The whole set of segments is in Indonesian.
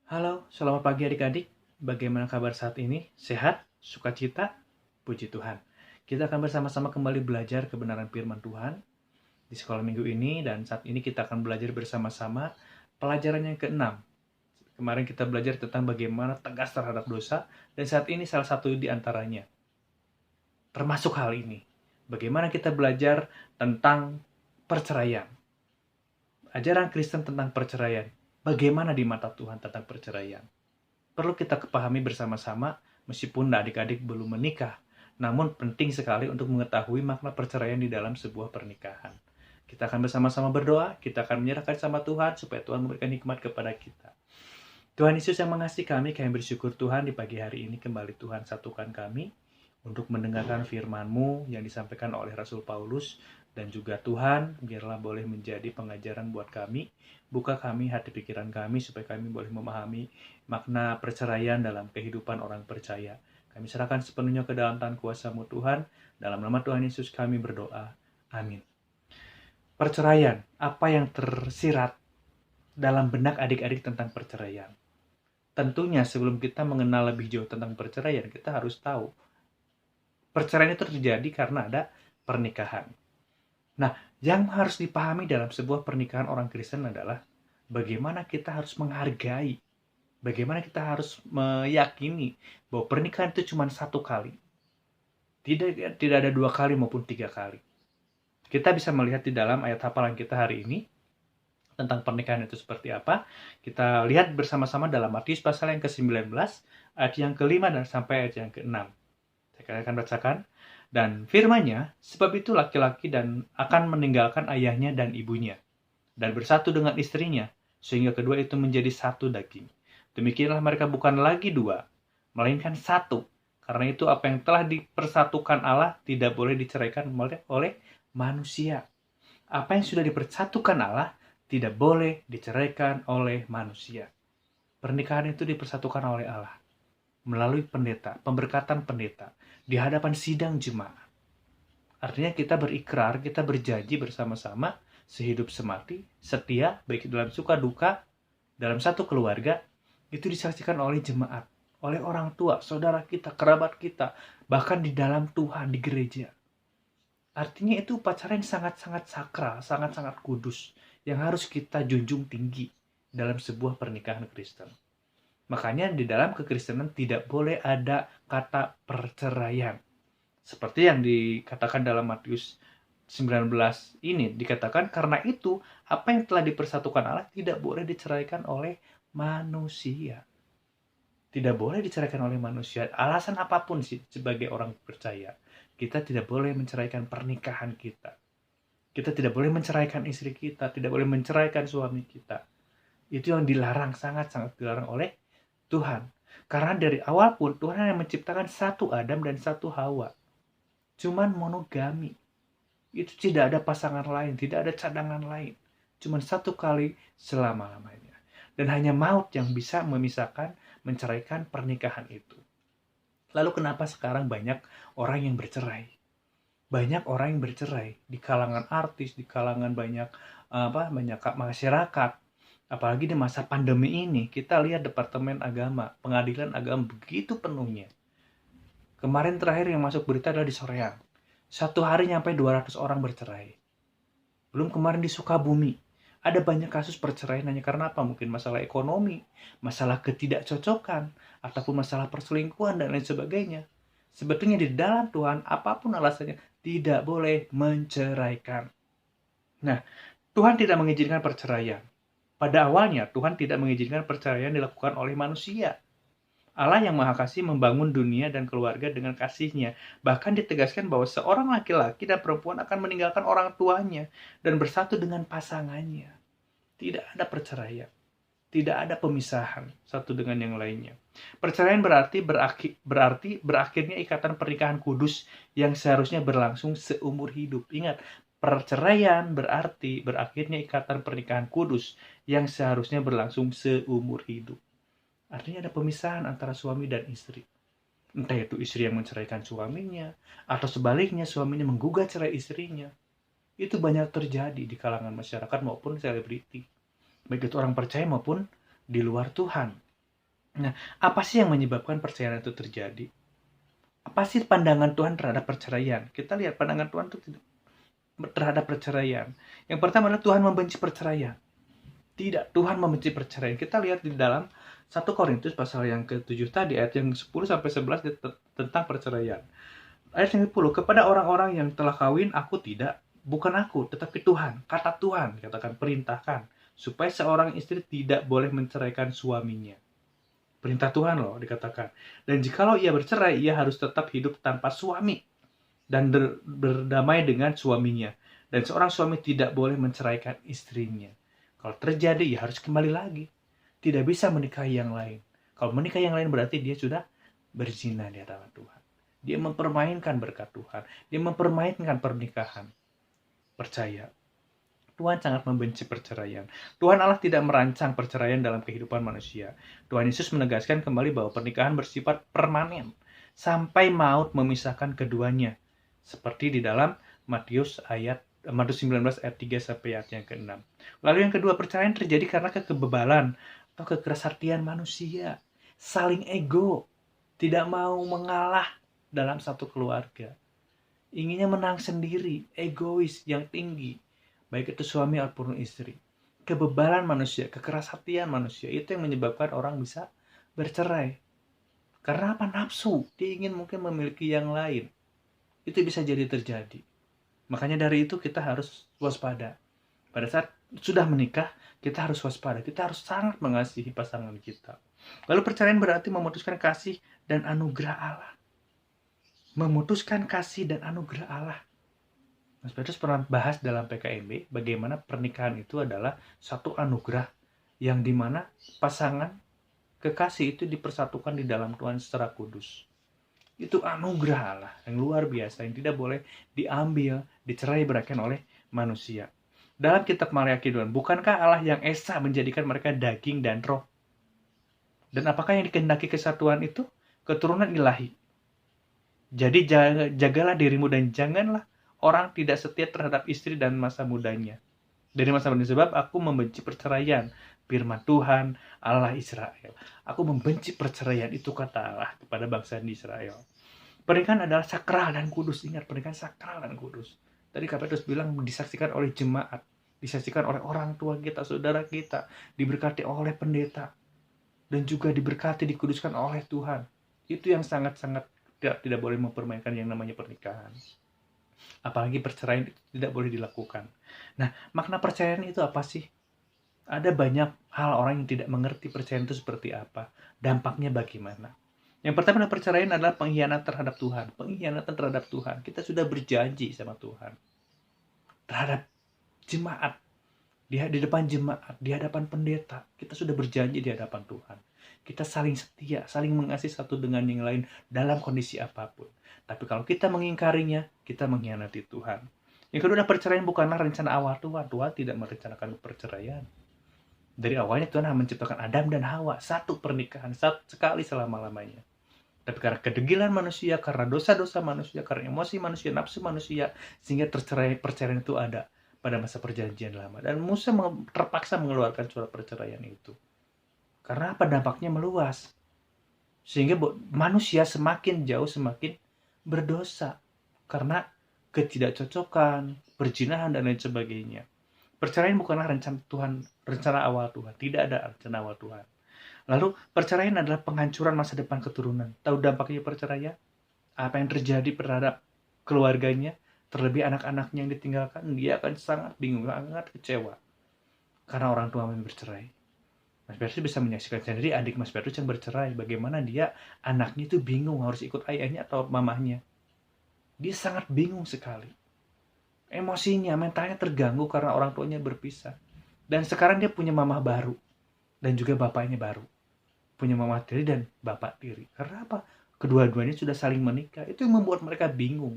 Halo, selamat pagi adik-adik. Bagaimana kabar saat ini? Sehat? Sukacita? Puji Tuhan. Kita akan bersama-sama kembali belajar kebenaran firman Tuhan di sekolah minggu ini, dan saat ini kita akan belajar bersama-sama pelajaran yang keenam. Kemarin kita belajar tentang bagaimana tegas terhadap dosa, dan saat ini salah satu di antaranya. Termasuk hal ini. Bagaimana kita belajar tentang perceraian. Ajaran Kristen tentang perceraian. Bagaimana di mata Tuhan tentang perceraian? Perlu kita kepahami bersama-sama meskipun adik-adik belum menikah. Namun penting sekali untuk mengetahui makna perceraian di dalam sebuah pernikahan. Kita akan bersama-sama berdoa, kita akan menyerahkan sama Tuhan supaya Tuhan memberikan hikmat kepada kita. Tuhan Yesus yang mengasihi kami bersyukur Tuhan di pagi hari ini kembali Tuhan satukan kami untuk mendengarkan firman-Mu yang disampaikan oleh Rasul Paulus, dan juga Tuhan biarlah boleh menjadi pengajaran buat kami, buka kami hati pikiran kami supaya kami boleh memahami makna perceraian dalam kehidupan orang percaya. Kami serahkan sepenuhnya ke dalam tangan kuasa-Mu Tuhan, dalam nama Tuhan Yesus kami berdoa, amin. Perceraian, apa yang tersirat dalam benak adik-adik tentang perceraian? Tentunya sebelum kita mengenal lebih jauh tentang perceraian, kita harus tahu perceraian itu terjadi karena ada pernikahan. Nah, yang harus dipahami dalam sebuah pernikahan orang Kristen adalah bagaimana kita harus menghargai, bagaimana kita harus meyakini bahwa pernikahan itu cuma satu kali. Tidak ada dua kali maupun tiga kali. Kita bisa melihat di dalam ayat hafalan kita hari ini tentang pernikahan itu seperti apa. Kita lihat bersama-sama dalam Matius pasal yang ke-19, ayat yang ke-5 dan sampai ayat yang ke-6. Saya akan bacakan. Dan firman-Nya, sebab itu laki-laki dan akan meninggalkan ayahnya dan ibunya, dan bersatu dengan istrinya, sehingga kedua itu menjadi satu daging. Demikianlah mereka bukan lagi dua, melainkan satu. Karena itu apa yang telah dipersatukan Allah tidak boleh diceraikan oleh manusia. Apa yang sudah dipersatukan Allah tidak boleh diceraikan oleh manusia. Pernikahan itu dipersatukan oleh Allah melalui pendeta, pemberkatan pendeta, di hadapan sidang jemaat. Artinya kita berikrar, kita berjanji bersama-sama, sehidup semati, setia, baik dalam suka duka, dalam satu keluarga, itu disaksikan oleh jemaat, oleh orang tua, saudara kita, kerabat kita, bahkan di dalam Tuhan, di gereja. Artinya itu upacara yang sangat-sangat sakral, sangat-sangat kudus, yang harus kita junjung tinggi dalam sebuah pernikahan Kristen. Makanya di dalam kekristenan tidak boleh ada kata perceraian. Seperti yang dikatakan dalam Matius 19 ini, dikatakan karena itu apa yang telah dipersatukan Allah tidak boleh diceraikan oleh manusia. Tidak boleh diceraikan oleh manusia. Alasan apapun sih sebagai orang percaya, kita tidak boleh menceraikan pernikahan kita. Kita tidak boleh menceraikan istri kita, tidak boleh menceraikan suami kita. Itu yang dilarang, sangat-sangat dilarang oleh Tuhan. Karena dari awal pun Tuhan yang menciptakan satu Adam dan satu Hawa. Cuman monogami. Itu tidak ada pasangan lain, tidak ada cadangan lain. Cuman satu kali selama-lamanya. Dan hanya maut yang bisa memisahkan, menceraikan pernikahan itu. Lalu kenapa sekarang banyak orang yang bercerai? Banyak orang yang bercerai di kalangan artis, di kalangan banyak masyarakat. Apalagi di masa pandemi ini, kita lihat Departemen Agama, Pengadilan Agama begitu penuhnya. Kemarin terakhir yang masuk berita adalah di Soreang. Satu hari nyampe 200 orang bercerai. Belum kemarin di Sukabumi. Ada banyak kasus perceraian hanya karena apa? Mungkin masalah ekonomi, masalah ketidakcocokan, ataupun masalah perselingkuhan dan lain sebagainya. Sebetulnya di dalam Tuhan, apapun alasannya, tidak boleh menceraikan. Nah, Tuhan tidak mengizinkan perceraian. Pada awalnya, Tuhan tidak mengizinkan perceraian dilakukan oleh manusia. Allah yang Maha Kasih membangun dunia dan keluarga dengan kasih-Nya. Bahkan ditegaskan bahwa seorang laki-laki dan perempuan akan meninggalkan orang tuanya dan bersatu dengan pasangannya. Tidak ada perceraian. Tidak ada pemisahan satu dengan yang lainnya. Perceraian berarti berakhirnya ikatan pernikahan kudus yang seharusnya berlangsung seumur hidup. Ingat, perceraian berarti berakhirnya ikatan pernikahan kudus yang seharusnya berlangsung seumur hidup. Artinya ada pemisahan antara suami dan istri. Entah itu istri yang menceraikan suaminya, atau sebaliknya suaminya menggugat cerai istrinya. Itu banyak terjadi di kalangan masyarakat maupun selebriti. Baik itu orang percaya maupun di luar Tuhan. Nah, apa sih yang menyebabkan perceraian itu terjadi? Apa sih pandangan Tuhan terhadap perceraian? Kita lihat pandangan Tuhan itu terhadap perceraian. Yang pertama adalah Tuhan membenci perceraian. Tidak, Tuhan membenci perceraian. Kita lihat di dalam 1 Korintus pasal yang ke-7 tadi, ayat yang 10 sampai 11 tentang perceraian. Ayat yang 10, kepada orang-orang yang telah kawin, aku tidak, bukan aku, tetapi Tuhan. Kata Tuhan, katakan perintahkan, supaya seorang istri tidak boleh menceraikan suaminya. Perintah Tuhan loh, dikatakan. Dan jikalau ia bercerai, ia harus tetap hidup tanpa suami dan berdamai dengan suaminya. Dan seorang suami tidak boleh menceraikan istrinya. Kalau terjadi, ya harus kembali lagi. Tidak bisa menikahi yang lain. Kalau menikahi yang lain berarti dia sudah berzina di hadapan Tuhan. Dia mempermainkan berkat Tuhan. Dia mempermainkan pernikahan. Percaya. Tuhan sangat membenci perceraian. Tuhan Allah tidak merancang perceraian dalam kehidupan manusia. Tuhan Yesus menegaskan kembali bahwa pernikahan bersifat permanen. Sampai maut memisahkan keduanya. Seperti di dalam Matius 19 ayat 3 sampai ayat yang ke-6. Lalu yang kedua, perceraian terjadi karena kekebebalan atau kekerasartian manusia. Saling ego. Tidak mau mengalah dalam satu keluarga. Inginnya menang sendiri. Egois yang tinggi. Baik itu suami ataupun istri. Kebebalan manusia, kekerashatian manusia, itu yang menyebabkan orang bisa bercerai. Karena apa? Nafsu. Dia ingin mungkin memiliki yang lain. Itu bisa jadi terjadi. Makanya dari itu kita harus waspada. Pada saat sudah menikah, kita harus waspada. Kita harus sangat mengasihi pasangan kita. Lalu perceraian berarti memutuskan kasih dan anugerah Allah. Memutuskan kasih dan anugerah Allah. Mas Petrus pernah bahas dalam PKMB bagaimana pernikahan itu adalah satu anugerah yang dimana pasangan kekasih itu dipersatukan di dalam Tuhan secara kudus. Itu anugerah Allah yang luar biasa yang tidak boleh diambil, dicerai-beraikan oleh manusia. Dalam kitab Maleakhi, bukankah Allah yang esa menjadikan mereka daging dan roh? Dan apakah yang dikehendaki kesatuan itu? Keturunan ilahi. Jadi jagalah dirimu dan janganlah orang tidak setia terhadap istri dan masa mudanya. Dari masa mudanya, sebab aku membenci perceraian. Firman Tuhan, Allah Israel. Aku membenci perceraian, itu kata Allah kepada bangsa di Israel. Pernikahan adalah sakral dan kudus. Ingat, pernikahan sakral dan kudus. Tadi Kak Petrus bilang disaksikan oleh jemaat. Disaksikan oleh orang tua kita, saudara kita. Diberkati oleh pendeta. Dan juga diberkati, dikuduskan oleh Tuhan. Itu yang sangat-sangat tidak boleh mempermainkan yang namanya pernikahan. Apalagi perceraian itu tidak boleh dilakukan. Nah, makna perceraian itu apa sih? Ada banyak hal orang yang tidak mengerti perceraian itu seperti apa. Dampaknya bagaimana. Yang pertama adalah perceraian adalah pengkhianatan terhadap Tuhan. Pengkhianatan terhadap Tuhan. Kita sudah berjanji sama Tuhan. Terhadap jemaat. Di depan jemaat. Di hadapan pendeta. Kita sudah berjanji di hadapan Tuhan. Kita saling setia, saling mengasihi satu dengan yang lain dalam kondisi apapun. Tapi kalau kita mengingkarinya, kita mengkhianati Tuhan. Yang kedua adalah perceraian bukanlah rencana awal Tuhan. Tuhan tidak merencanakan perceraian. Dari awalnya Tuhan menciptakan Adam dan Hawa. Satu pernikahan, sekali selama-lamanya. Tapi karena kedegilan manusia, karena dosa-dosa manusia, karena emosi manusia, nafsu manusia, sehingga perceraian itu ada pada masa perjanjian lama. Dan Musa terpaksa mengeluarkan surat perceraian itu. Karena apa? Dampaknya meluas. Sehingga manusia semakin jauh semakin berdosa. Karena ketidakcocokan, perzinahan, dan lain sebagainya. Perceraian bukanlah rencana awal Tuhan. Tidak ada rencana awal Tuhan. Lalu perceraian adalah penghancuran masa depan keturunan. Tahu dampaknya perceraian? Apa yang terjadi terhadap keluarganya? Terlebih anak-anaknya yang ditinggalkan, dia akan sangat bingung, sangat kecewa. Karena orang tua bercerai. Mas Petrus bisa menyaksikan sendiri adik Mas Petrus yang bercerai. Bagaimana dia, anaknya itu bingung harus ikut ayahnya atau mamahnya. Dia sangat bingung sekali. Emosinya, mentalnya terganggu karena orang tuanya berpisah. Dan sekarang dia punya mamah baru. Dan juga bapaknya baru. Punya mama tiri dan bapak tiri. Karena apa? Kedua-duanya sudah saling menikah. Itu yang membuat mereka bingung.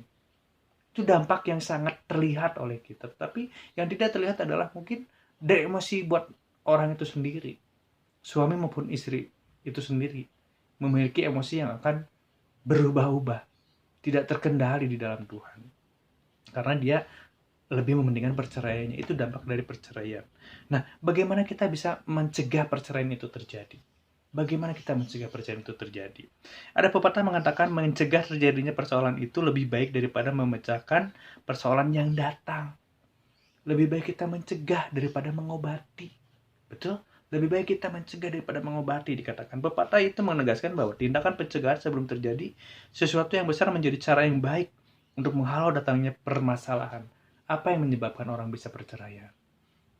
Itu dampak yang sangat terlihat oleh kita. Tapi yang tidak terlihat adalah mungkin dari emosi buat orang itu sendiri. Suami maupun istri itu sendiri memiliki emosi yang akan berubah-ubah, tidak terkendali di dalam Tuhan. Karena dia lebih mementingkan perceraiannya. Itu dampak dari perceraian. Nah, bagaimana kita bisa mencegah perceraian itu terjadi? Bagaimana kita mencegah perceraian itu terjadi? Ada pepatah mengatakan mencegah terjadinya persoalan itu lebih baik daripada memecahkan persoalan yang datang. Lebih baik kita mencegah daripada mengobati. Betul? Lebih baik kita mencegah daripada mengobati, dikatakan. Pepatah itu menegaskan bahwa tindakan pencegahan sebelum terjadi sesuatu yang besar menjadi cara yang baik untuk menghalau datangnya permasalahan. Apa yang menyebabkan orang bisa perceraian?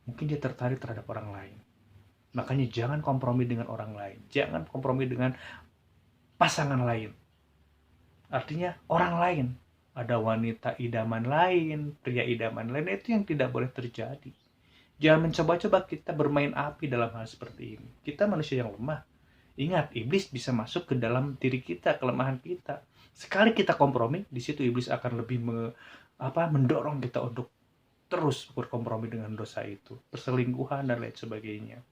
Mungkin dia tertarik terhadap orang lain. Makanya jangan kompromi dengan orang lain. Jangan kompromi dengan pasangan lain. Artinya orang lain. Ada wanita idaman lain, pria idaman lain, itu yang tidak boleh terjadi. Jangan mencoba-coba kita bermain api dalam hal seperti ini. Kita manusia yang lemah. Ingat, iblis bisa masuk ke dalam diri kita, kelemahan kita. Sekali kita kompromi, di situ iblis akan lebih mendorong kita untuk terus berkompromi dengan dosa itu, perselingkuhan dan lain sebagainya.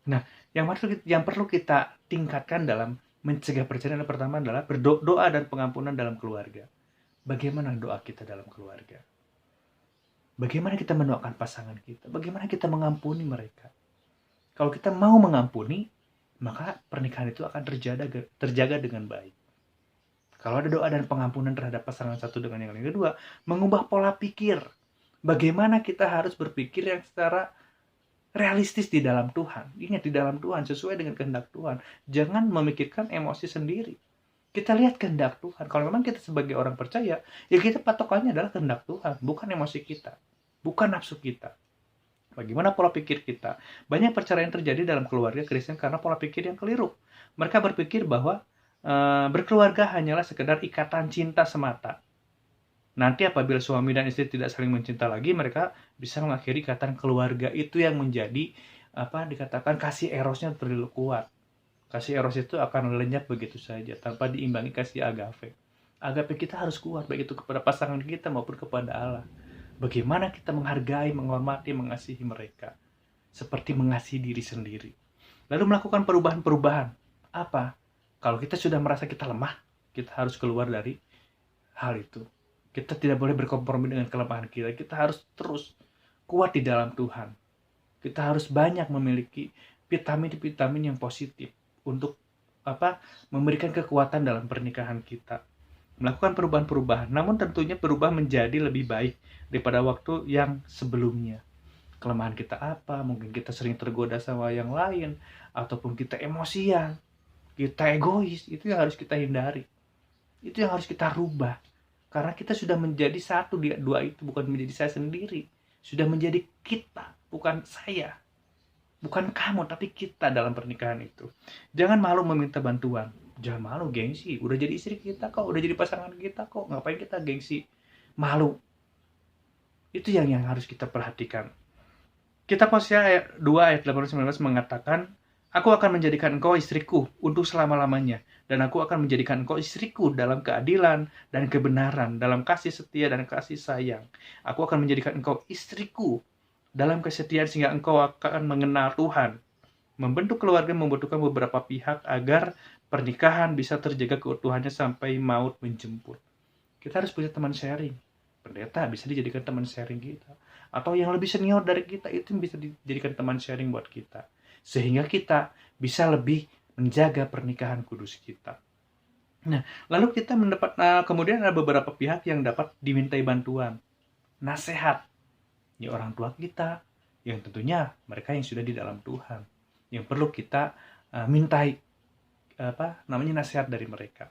Nah, yang perlu kita tingkatkan dalam mencegah perceraian pertama adalah berdoa dan pengampunan dalam keluarga. Bagaimana doa kita dalam keluarga? Bagaimana kita mendoakan pasangan kita? Bagaimana kita mengampuni mereka? Kalau kita mau mengampuni, maka pernikahan itu akan terjaga dengan baik. Kalau ada doa dan pengampunan terhadap pasangan satu dengan yang kedua, mengubah pola pikir. Bagaimana kita harus berpikir yang secara realistis di dalam Tuhan. Ingat, di dalam Tuhan, sesuai dengan kehendak Tuhan. Jangan memikirkan emosi sendiri. Kita lihat kehendak Tuhan. Kalau memang kita sebagai orang percaya, ya kita patokannya adalah kehendak Tuhan, bukan emosi kita, bukan nafsu kita. Bagaimana pola pikir kita? Banyak perceraian terjadi dalam keluarga Kristen karena pola pikir yang keliru. Mereka berpikir bahwa berkeluarga hanyalah sekedar ikatan cinta semata. Nanti apabila suami dan istri tidak saling mencinta lagi, mereka bisa mengakhiri ikatan keluarga. Itu yang menjadi dikatakan kasih erosnya terlalu kuat. Kasih eros itu akan lenyap begitu saja tanpa diimbangi kasih agape. Agape kita harus kuat, baik itu kepada pasangan kita maupun kepada Allah. Bagaimana kita menghargai, menghormati, mengasihi mereka seperti mengasihi diri sendiri. Lalu melakukan perubahan-perubahan. Apa? Kalau kita sudah merasa kita lemah, kita harus keluar dari hal itu. Kita tidak boleh berkompromi dengan kelemahan kita. Kita harus terus kuat di dalam Tuhan. Kita harus banyak memiliki vitamin-vitamin yang positif untuk memberikan kekuatan dalam pernikahan kita. Melakukan perubahan-perubahan, namun tentunya berubah menjadi lebih baik daripada waktu yang sebelumnya. Kelemahan kita apa? Mungkin kita sering tergoda sama yang lain, ataupun kita emosian, kita egois. Itu yang harus kita hindari. Itu yang harus kita rubah. Karena kita sudah menjadi satu, dua itu bukan menjadi saya sendiri. Sudah menjadi kita, bukan saya. Bukan kamu, tapi kita dalam pernikahan itu. Jangan malu meminta bantuan. Jangan malu, gengsi. Udah jadi istri kita kok, udah jadi pasangan kita kok. Ngapain kita gengsi? Malu. Itu yang harus kita perhatikan. Kitab Hosea ayat 2 ayat 18-19 mengatakan, Aku akan menjadikan engkau istriku untuk selama-lamanya. Dan aku akan menjadikan engkau istriku dalam keadilan dan kebenaran, dalam kasih setia dan kasih sayang. Aku akan menjadikan engkau istriku dalam kesetiaan sehingga engkau akan mengenal Tuhan. Membentuk keluarga membutuhkan beberapa pihak agar pernikahan bisa terjaga keutuhannya sampai maut menjemput. Kita harus punya teman sharing. Pendeta bisa dijadikan teman sharing kita. Atau yang lebih senior dari kita itu bisa dijadikan teman sharing buat kita. Sehingga kita bisa lebih menjaga pernikahan kudus kita. Nah, lalu kita kemudian ada beberapa pihak yang dapat dimintai bantuan. Nasihat. Ya orang tua kita, yang tentunya mereka yang sudah di dalam Tuhan, yang perlu kita mintai nasihat dari mereka.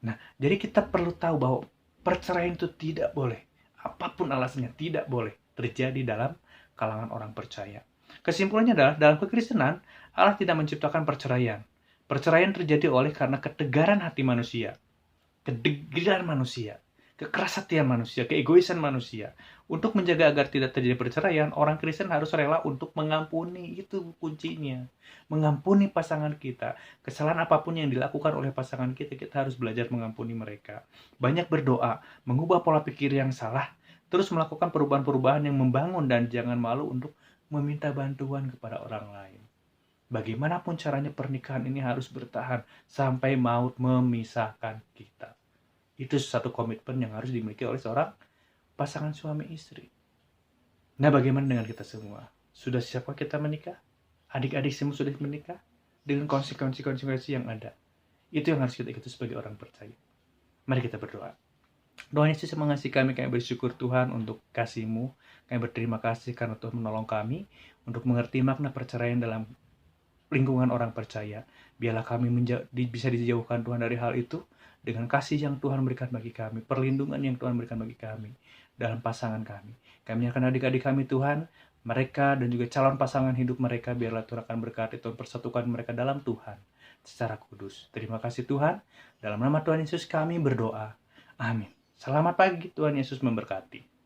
Nah, jadi kita perlu tahu bahwa perceraian itu tidak boleh, apapun alasannya tidak boleh terjadi dalam kalangan orang percaya. Kesimpulannya adalah dalam kekristenan Allah tidak menciptakan perceraian. Perceraian terjadi karena ketegaran hati manusia, kedegilan manusia, kekeras hatian manusia, keegoisan manusia. Untuk menjaga agar tidak terjadi perceraian, orang Kristen harus rela untuk mengampuni. Itu kuncinya. Mengampuni pasangan kita. Kesalahan apapun yang dilakukan oleh pasangan kita, kita harus belajar mengampuni mereka. Banyak berdoa, mengubah pola pikir yang salah, terus melakukan perubahan-perubahan yang membangun, dan jangan malu untuk meminta bantuan kepada orang lain. Bagaimanapun caranya, pernikahan ini harus bertahan sampai maut memisahkan kita. Itu satu komitmen yang harus dimiliki oleh seorang pasangan suami istri. Nah, bagaimana dengan kita semua? Sudah siapkah kita menikah? Adik-adik semua sudah menikah? dengan konsekuensi-konsekuensi yang ada. Itu yang harus kita ikuti sebagai orang percaya. Mari kita berdoa. Tuhan Yesus yang mengasihi kami bersyukur Tuhan untuk kasih-Mu. Kami berterima kasih karena Tuhan menolong kami untuk mengerti makna perceraian dalam lingkungan orang percaya. Biarlah kami bisa dijauhkan Tuhan dari hal itu dengan kasih yang Tuhan berikan bagi kami, perlindungan yang Tuhan berikan bagi kami dalam pasangan kami. Kami akan adik-adik kami Tuhan, mereka dan juga calon pasangan hidup mereka, biarlah Tuhan akan berkati, Tuhan persatukan mereka dalam Tuhan secara kudus. Terima kasih Tuhan, dalam nama Tuhan Yesus kami berdoa. Amin. Selamat pagi, Tuhan Yesus memberkati.